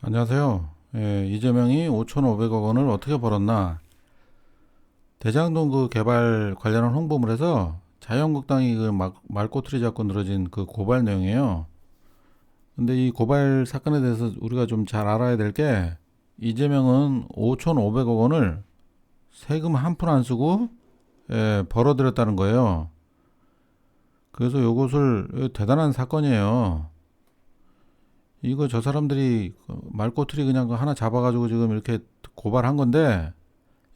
안녕하세요. 이재명이 5,500억 원을 어떻게 벌었나? 대장동 그 개발 관련한 홍보물에서 자유한국당이 그 말꼬투리 잡고 늘어진 그 고발 내용이에요. 근데 이 고발 사건에 대해서 우리가 좀 잘 알아야 될 게, 이재명은 5,500억 원을 세금 한 푼 안 쓰고 벌어들였다는 거예요. 그래서 이것을 대단한 사건이에요. 이거 저 사람들이 말꼬투리 그냥 하나 잡아가지고 지금 이렇게 고발한 건데,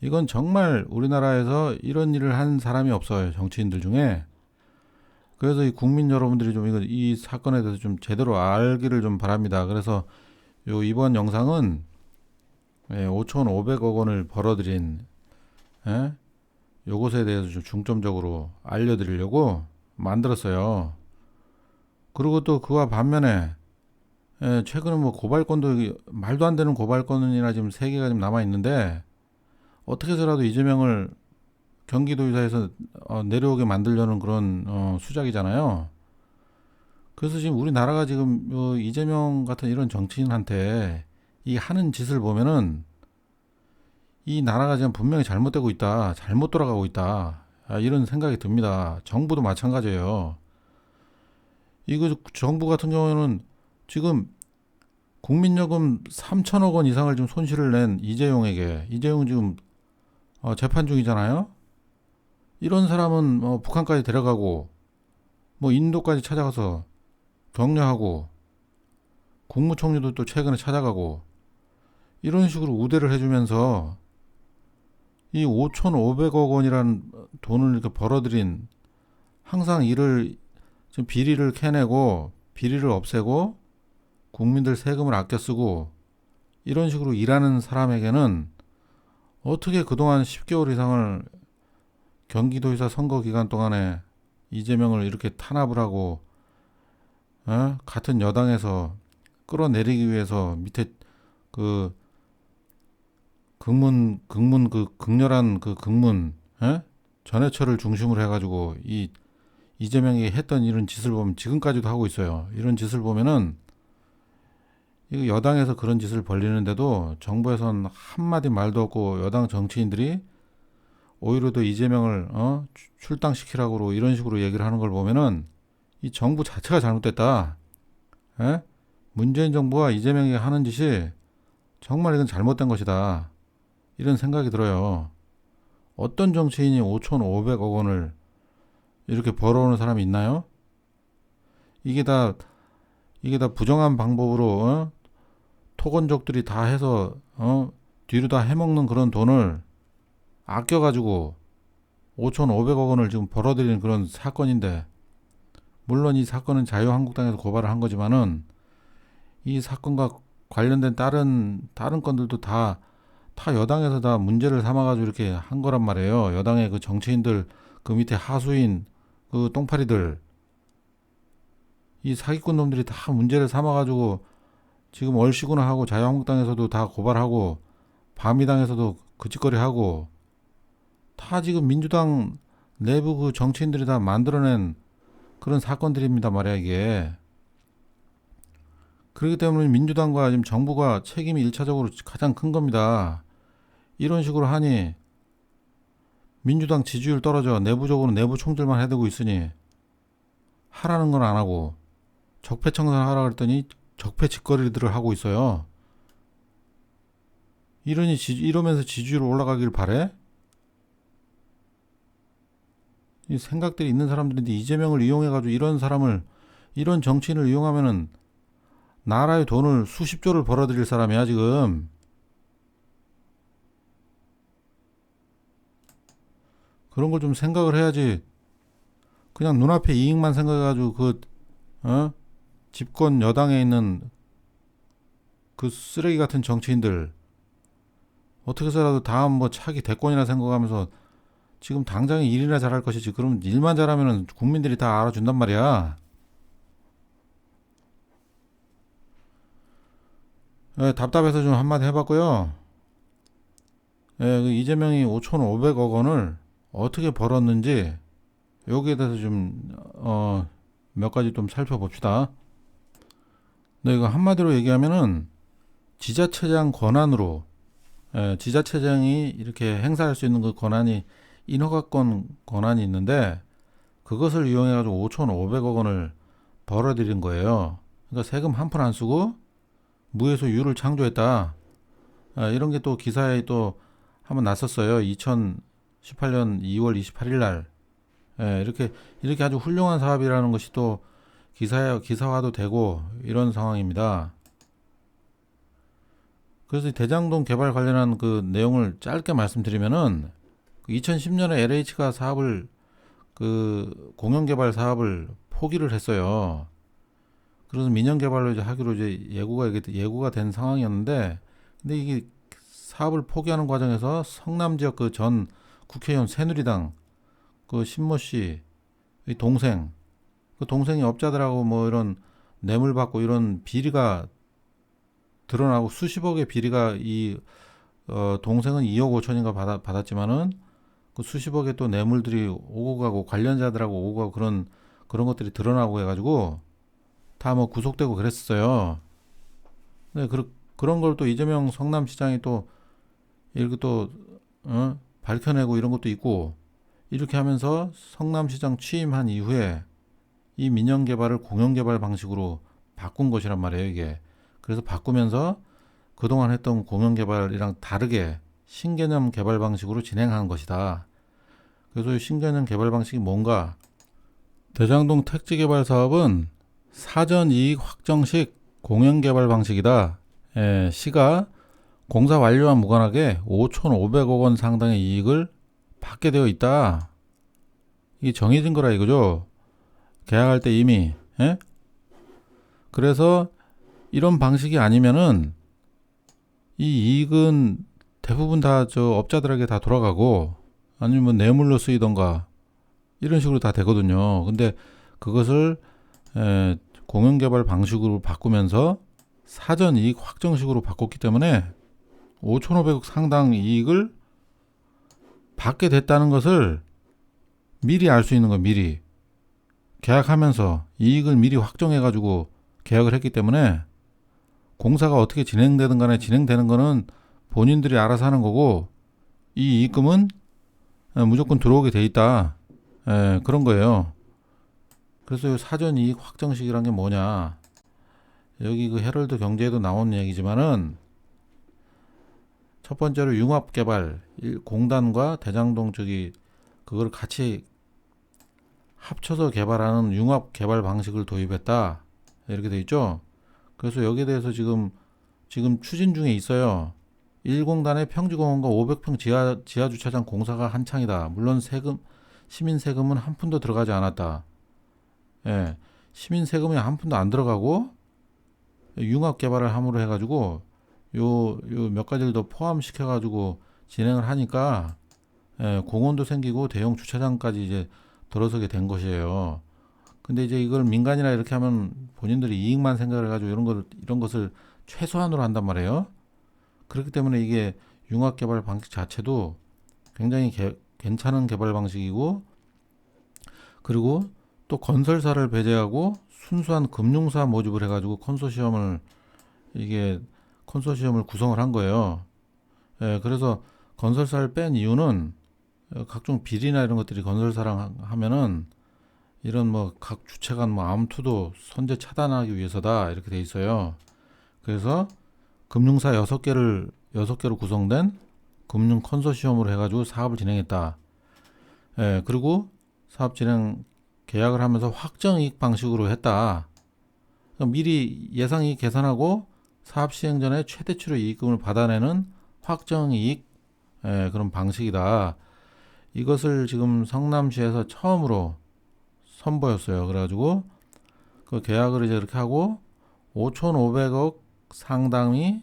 이건 정말 우리나라에서 이런 일을 한 사람이 없어요. 정치인들 중에. 그래서 이 국민 여러분들이 좀 이 사건에 대해서 좀 제대로 알기를 좀 바랍니다. 그래서 이번 영상은 5,500억 원을 벌어들인 예? 요것에 대해서 좀 중점적으로 알려드리려고 만들었어요. 그리고 또 그와 반면에 최근에 뭐 고발건도 말도 안 되는 고발건이나 지금 세 개가 지금 남아 있는데, 어떻게 해서라도 이재명을 경기도지사에서 내려오게 만들려는 그런 수작이잖아요. 그래서 지금 우리나라가 지금 이재명 같은 이런 정치인한테 이 하는 짓을 보면은 이 나라가 지금 분명히 잘못되고 있다, 잘못 돌아가고 있다, 이런 생각이 듭니다. 정부도 마찬가지예요. 이거 정부 같은 경우에는 지금 국민요금 3천억 원 이상을 지금 손실을 낸 이재용 지금 재판 중이잖아요. 이런 사람은 북한까지 데려가고 뭐 인도까지 찾아가서 격려하고, 국무총리도 또 최근에 찾아가고, 이런 식으로 우대를 해주면서 이 5,500억 원이라는 돈을 이렇게 벌어들인, 항상 이를 지금 비리를 캐내고 비리를 없애고 국민들 세금을 아껴 쓰고 이런 식으로 일하는 사람에게는 어떻게 그동안 10개월 이상을 경기도지사 선거 기간 동안에 이재명을 이렇게 탄압을 하고 같은 여당에서 끌어내리기 위해서 밑에 그 극문 그 극렬한 그 극문 전해철을 중심으로 해가지고 이 이재명이 했던 이런 짓을 보면 지금까지도 하고 있어요. 이런 짓을 보면은 이거 여당에서 그런 짓을 벌리는데도 정부에선 한마디 말도 없고 여당 정치인들이 오히려 더 이재명을 출당시키라고 이런 식으로 얘기를 하는 걸 보면은 이 정부 자체가 잘못됐다. 에? 문재인 정부와 이재명이 하는 짓이 정말 이건 잘못된 것이다. 이런 생각이 들어요. 어떤 정치인이 5,500억 원을 이렇게 벌어오는 사람이 있나요? 이게 다 부정한 방법으로 토건족들이 다 해서 뒤로 다 해먹는 그런 돈을 아껴가지고 5,500억 원을 지금 벌어들이는 그런 사건인데, 물론 이 사건은 자유한국당에서 고발을 한 거지만은 이 사건과 관련된 다른 건들도 다 여당에서 다 문제를 삼아가지고 이렇게 한 거란 말이에요. 여당의 그 정치인들, 그 밑에 하수인 그 똥파리들, 이 사기꾼 놈들이 다 문제를 삼아가지고 지금 얼씨구나 하고, 자유한국당에서도 다 고발하고 바미당에서도 그 짓거리 하고, 다 지금 민주당 내부 그 정치인들이 다 만들어낸 그런 사건들입니다 말이야 이게. 그렇기 때문에 민주당과 지금 정부가 책임이 일차적으로 가장 큰 겁니다. 이런 식으로 하니 민주당 지지율 떨어져. 내부적으로 내부 총질만 해대고 있으니 하라는 건 안 하고, 적폐청산 하라 그랬더니 적폐 짓거리들을 하고 있어요. 이러면서 지지율 올라가길 바래? 이 생각들이 있는 사람들인데, 이재명을 이용해가지고 이런 정치인을 이용하면은 나라의 돈을 수십조를 벌어들일 사람이야 지금. 그런 걸 좀 생각을 해야지. 그냥 눈앞에 이익만 생각해가지고 어? 집권 여당에 있는 그 쓰레기 같은 정치인들 어떻게 해서라도 다음 뭐 차기 대권이나 생각하면서 지금 당장에 일이나 잘할 것이지. 그럼 일만 잘하면은 국민들이 다 알아준단 말이야. 답답해서 좀 한마디 해봤고요. 그 이재명이 5,500억 원을 어떻게 벌었는지 여기에 대해서 좀 몇 가지 좀 살펴봅시다. 근데 이거 한마디로 얘기하면은 지자체장 권한으로, 지자체장이 이렇게 행사할 수 있는 그 권한이 인허가권 권한이 있는데, 그것을 이용해가지고 5,500억 원을 벌어들인 거예요. 그러니까 세금 한 푼 안 쓰고 무에서 유를 창조했다. 이런 게 또 기사에 또 한번 났었어요. 2018년 2월 28일 날. 이렇게 아주 훌륭한 사업이라는 것이 또 기사화도 되고 이런 상황입니다. 그래서 대장동 개발 관련한 그 내용을 짧게 말씀드리면은 2010년에 LH가 사업을 그 공영개발 사업을 포기를 했어요. 그래서 민영개발로 이제 하기로 이제 예고가 된 상황이었는데, 근데 이게 사업을 포기하는 과정에서 성남 지역 그 전 국회의원 새누리당 그 신모 씨 동생, 그 동생이 업자들하고 뭐 이런 뇌물 받고 이런 비리가 드러나고 수십억의 비리가 동생은 2억 5천인가 받았지만은 그 수십억의 또 뇌물들이 오고 가고 관련자들하고 오고 가고 그런 것들이 드러나고 해가지고 다 뭐 구속되고 그랬어요. 네, 그런 걸 또 이재명 성남시장이 또 이렇게 또 밝혀내고 이런 것도 있고, 이렇게 하면서 성남시장 취임한 이후에 이 민영개발을 공영개발 방식으로 바꾼 것이란 말이에요, 이게. 그래서 바꾸면서 그동안 했던 공영개발이랑 다르게 신개념 개발 방식으로 진행한 것이다. 그래서 이 신개념 개발 방식이 뭔가? 대장동 택지개발 사업은 사전이익 확정식 공영개발 방식이다. 시가 공사 완료와 무관하게 5,500억 원 상당의 이익을 받게 되어 있다. 이게 정해진 거라 이거죠. 계약할 때 이미. 그래서 이런 방식이 아니면은 이 이익은 대부분 다 저 업자들에게 다 돌아가고, 아니면 뇌물로 쓰이던가 이런 식으로 다 되거든요. 근데 그것을 공영개발 방식으로 바꾸면서 사전 이익 확정식으로 바꿨기 때문에 5,500억 상당 이익을 받게 됐다는 것을 미리 알 수 있는 거예요. 미리 계약하면서 이익을 미리 확정해 가지고 계약을 했기 때문에 공사가 어떻게 진행되든 간에 진행되는 거는 본인들이 알아서 하는 거고, 이 이익금은 무조건 들어오게 돼 있다. 그런 거예요. 그래서 사전 이익 확정식이란 게 뭐냐? 여기 그 헤럴드 경제에도 나온 얘기지만은, 첫 번째로 융합개발 공단과 대장동 쪽이 그걸 같이 합쳐서 개발하는 융합개발 방식을 도입했다. 이렇게 돼 있죠. 그래서 여기에 대해서 지금 추진 중에 있어요. 1공단의 평지공원과 500평 지하 주차장 공사가 한창이다. 물론 시민 세금은 한 푼도 들어가지 않았다. 시민 세금이 한 푼도 안 들어가고 융합 개발을 함으로 해가지고 요 몇 가지를 더 포함시켜가지고 진행을 하니까 공원도 생기고 대형 주차장까지 이제 들어서게 된 것이에요. 근데 이제 이걸 민간이나 이렇게 하면 본인들이 이익만 생각을 해가지고 이런 것을 최소한으로 한단 말이에요. 그렇기 때문에 이게 융합 개발 방식 자체도 굉장히 괜찮은 개발 방식이고, 그리고 또 건설사를 배제하고 순수한 금융사 모집을 해가지고 컨소시엄을 구성을 한 거예요. 그래서 건설사를 뺀 이유는 각종 비리나 이런 것들이 건설사랑 하면은 이런 뭐 각 주체 간 뭐 암투도 선제 차단하기 위해서다, 이렇게 돼 있어요. 그래서 금융사 6개로 구성된 금융 컨소시엄으로 해가지고 사업을 진행했다. 그리고 사업 진행 계약을 하면서 확정이익 방식으로 했다. 그러니까 미리 예상이익 계산하고 사업 시행 전에 최대치로 이익금을 받아내는 확정이익 그런 방식이다. 이것을 지금 성남시에서 처음으로 선보였어요. 그래가지고 그 계약을 이제 이렇게 하고 5,500억 상당이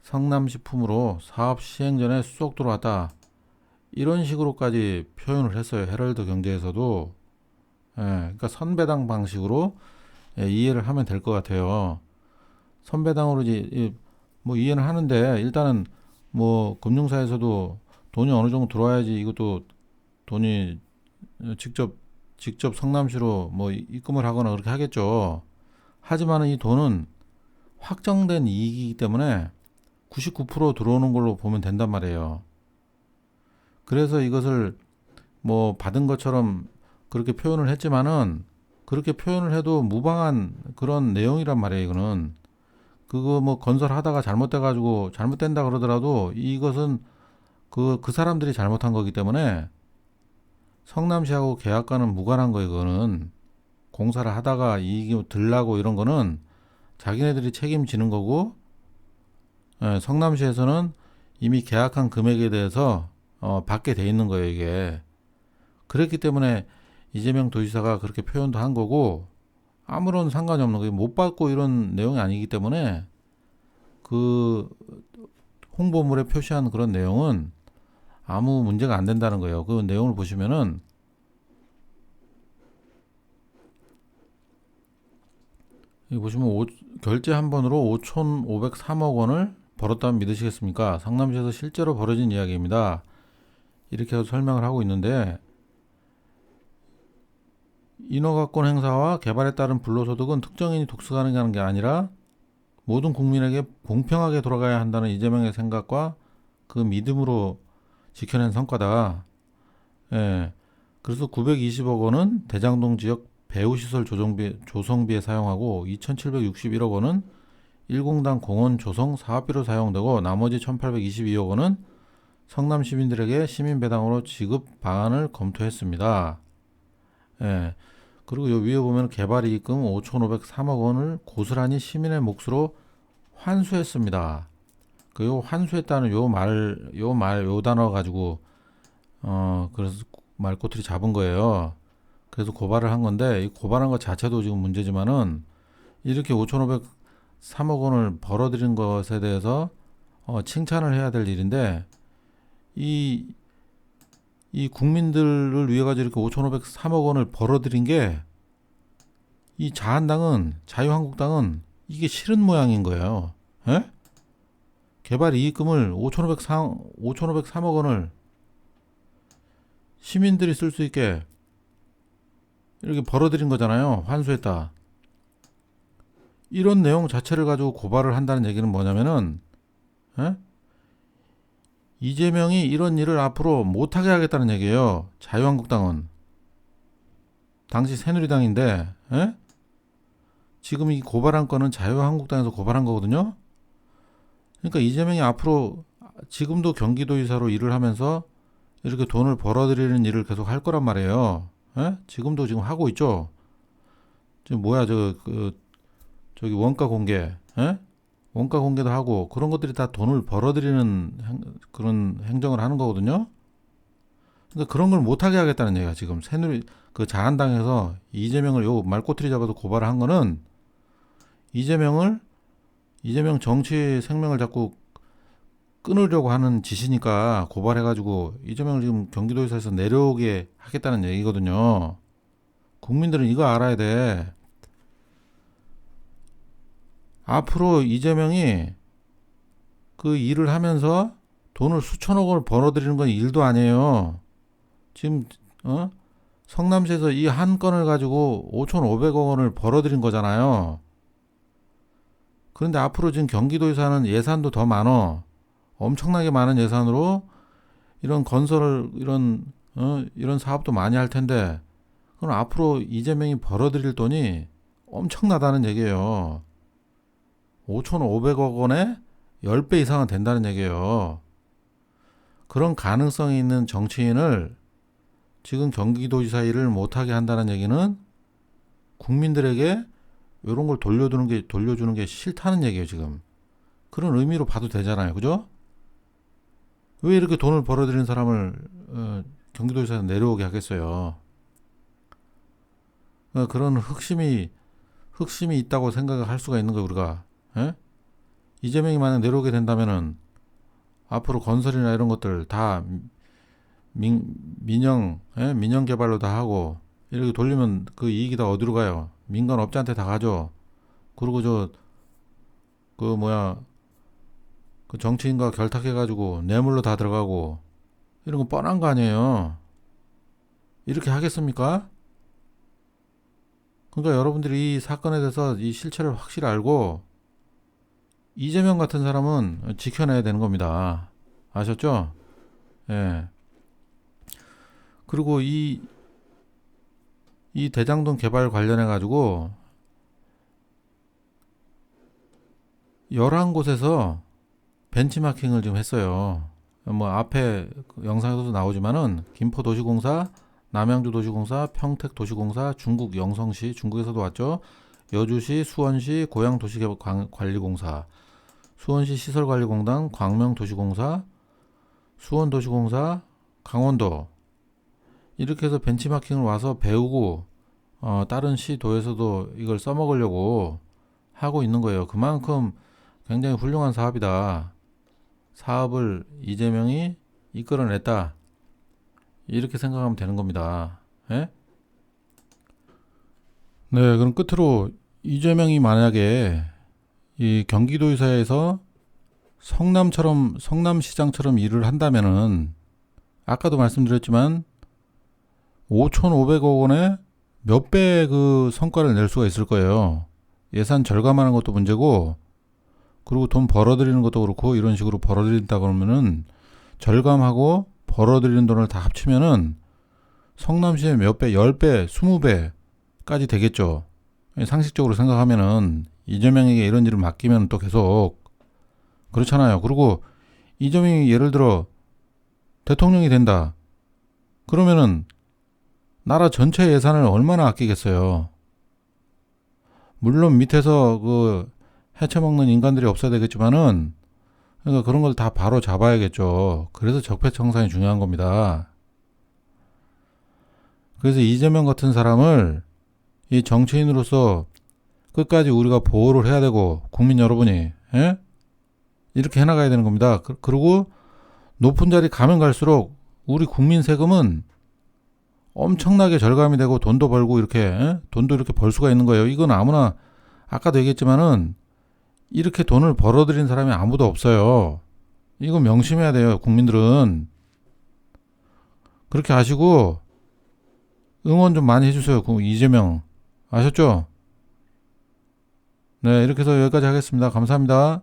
성남시 품으로 사업 시행 전에 쏙 들어왔다. 이런 식으로까지 표현을 했어요. 헤럴드 경제에서도. 그러니까 선배당 방식으로 이해를 하면 될 것 같아요. 선배당으로 이제 뭐 이해는 하는데, 일단은 뭐 금융사에서도 돈이 어느 정도 들어와야지 이것도 돈이 직접 성남시로 뭐 입금을 하거나 그렇게 하겠죠. 하지만 이 돈은 확정된 이익이기 때문에 99% 들어오는 걸로 보면 된단 말이에요. 그래서 이것을 뭐 받은 것처럼 그렇게 표현을 했지만은 그렇게 표현을 해도 무방한 그런 내용이란 말이에요. 이거는 그거 뭐 건설하다가 잘못돼 가지고 잘못된다 그러더라도 이것은 그 사람들이 잘못한 거기 때문에 성남시하고 계약과는 무관한 거. 이거는 공사를 하다가 이익이 들라고 이런 거는 자기네들이 책임지는 거고, 성남시에서는 이미 계약한 금액에 대해서 받게 돼 있는 거예요, 이게. 그랬기 때문에 이재명 도지사가 그렇게 표현도 한 거고, 아무런 상관이 없는 거예요. 못 받고 이런 내용이 아니기 때문에 그 홍보물에 표시한 그런 내용은 아무 문제가 안 된다는 거예요. 그 내용을 보시면은 여기 보시면 결제 한 번으로 5,503억 원을 벌었다면 믿으시겠습니까? 성남시에서 실제로 벌어진 이야기입니다. 이렇게 설명을 하고 있는데, 인허가권 행사와 개발에 따른 불로소득은 특정인이 독수하는 게 아니라 모든 국민에게 공평하게 돌아가야 한다는 이재명의 생각과 그 믿음으로 지켜낸 성과다. 예. 그래서 920억 원은 대장동 지역 배후시설 조성비에 사용하고 2,761억 원은 일공당 공원 조성 사업비로 사용되고 나머지 1,822억 원은 성남 시민들에게 시민배당으로 지급 방안을 검토했습니다. 예. 그리고 요 위에 보면 개발이익금 5,503억 원을 고스란히 시민의 몫으로 환수했습니다. 요 환수했다는 요 단어 가지고 그래서 말꼬투리 잡은 거예요. 그래서 고발을 한 건데 이 고발한 것 자체도 지금 문제지만은 이렇게 5,503억 원을 벌어들인 것에 대해서 칭찬을 해야 될 일인데 이 국민들을 위해 가지고 이렇게 5,503억 원을 벌어들인 게 이 자유한국당은 이게 싫은 모양인 거예요. 예? 개발 이익금을 5,503억 원을 시민들이 쓸 수 있게 이렇게 벌어들인 거잖아요. 환수했다. 이런 내용 자체를 가지고 고발을 한다는 얘기는 뭐냐면은, 예? 이재명이 이런 일을 앞으로 못하게 하겠다는 얘기예요. 자유한국당은. 당시 새누리당인데, 예? 지금 이 고발한 건은 자유한국당에서 고발한 거거든요. 그러니까 이재명이 앞으로 지금도 경기도지사로 일을 하면서 이렇게 돈을 벌어들이는 일을 계속 할 거란 말이에요. 예? 지금도 지금 하고 있죠. 지금 뭐야 저기 원가 공개, 예? 원가 공개도 하고 그런 것들이 다 돈을 벌어들이는 그런 행정을 하는 거거든요. 그러니까 그런 걸 못하게 하겠다는 얘기야. 지금 새누리 그 자한당에서 이재명을 요 말꼬투리 잡아서 고발을 한 거는 이재명 정치 생명을 자꾸 끊으려고 하는 짓이니까 고발해가지고 이재명을 지금 경기도지사에서 내려오게 하겠다는 얘기거든요. 국민들은 이거 알아야 돼. 앞으로 이재명이 그 일을 하면서 돈을 수천억 원을 벌어들이는 건 일도 아니에요. 지금 성남시에서 이 한 건을 가지고 5,500억 원을 벌어들인 거잖아요. 그런데 앞으로 지금 경기도에서는 예산도 더 많어. 엄청나게 많은 예산으로 이런 건설을 이런 사업도 많이 할 텐데 그럼 앞으로 이재명이 벌어들일 돈이 엄청나다는 얘기예요. 5,500억 원에 10배 이상은 된다는 얘기예요. 그런 가능성이 있는 정치인을 지금 경기도지사 일을 못하게 한다는 얘기는 국민들에게 이런 걸 돌려주는 게 싫다는 얘기예요, 지금. 그런 의미로 봐도 되잖아요. 그죠? 왜 이렇게 돈을 벌어들이는 사람을 경기도지사에서 내려오게 하겠어요. 그런 흑심이 있다고 생각을 할 수가 있는 거예요, 우리가. 예? 이재명이 만약 내려오게 된다면은 앞으로 건설이나 이런 것들 다 민영 개발로 다 하고 이렇게 돌리면 그 이익이 다 어디로 가요? 민간 업자한테 다 가죠. 그리고 그 정치인과 결탁해가지고 뇌물로 다 들어가고 이런 거 뻔한 거 아니에요. 이렇게 하겠습니까? 그러니까 여러분들이 이 사건에 대해서 이 실체를 확실히 알고 이재명 같은 사람은 지켜내야 되는 겁니다. 아셨죠? 예. 그리고 이 대장동 개발 관련해 가지고 11곳에서 벤치마킹을 지금 했어요. 뭐 앞에 영상에서도 나오지만은 김포도시공사, 남양주도시공사, 평택도시공사, 중국 영성시, 중국에서도 왔죠. 여주시, 수원시, 고양도시관리공사, 수원시 시설관리공단, 광명도시공사, 수원도시공사, 강원도 이렇게 해서 벤치마킹을 와서 배우고 다른 시 도에서도 이걸 써먹으려고 하고 있는 거예요. 그만큼 굉장히 훌륭한 사업이다. 사업을 이재명이 이끌어냈다. 이렇게 생각하면 되는 겁니다. 예? 네, 그럼 끝으로 이재명이 만약에 이 경기도지사에서 성남시장처럼 일을 한다면은 아까도 말씀드렸지만 5,500억 원에 몇 배 그 성과를 낼 수가 있을 거예요. 예산 절감하는 것도 문제고, 그리고 돈 벌어들이는 것도 그렇고, 이런 식으로 벌어들인다 그러면은 절감하고 벌어들이는 돈을 다 합치면은 성남시의 몇 배, 10배, 20배까지 되겠죠. 상식적으로 생각하면은 이재명에게 이런 일을 맡기면 또 계속 그렇잖아요. 그리고 이재명이 예를 들어 대통령이 된다. 그러면은 나라 전체 예산을 얼마나 아끼겠어요. 물론 밑에서 그 해쳐먹는 인간들이 없어야 되겠지만은 그러니까 그런 걸 다 바로 잡아야겠죠. 그래서 적폐청산이 중요한 겁니다. 그래서 이재명 같은 사람을 이 정치인으로서 끝까지 우리가 보호를 해야 되고 국민 여러분이 예? 이렇게 해나가야 되는 겁니다. 그리고 높은 자리 가면 갈수록 우리 국민 세금은 엄청나게 절감이 되고 돈도 벌고 이렇게 돈도 이렇게 벌 수가 있는 거예요. 이건 아무나 아까도 얘기했지만은 이렇게 돈을 벌어들인 사람이 아무도 없어요. 이거 명심해야 돼요. 국민들은 그렇게 아시고 응원 좀 많이 해주세요. 이재명 아셨죠? 네, 이렇게 해서 여기까지 하겠습니다. 감사합니다.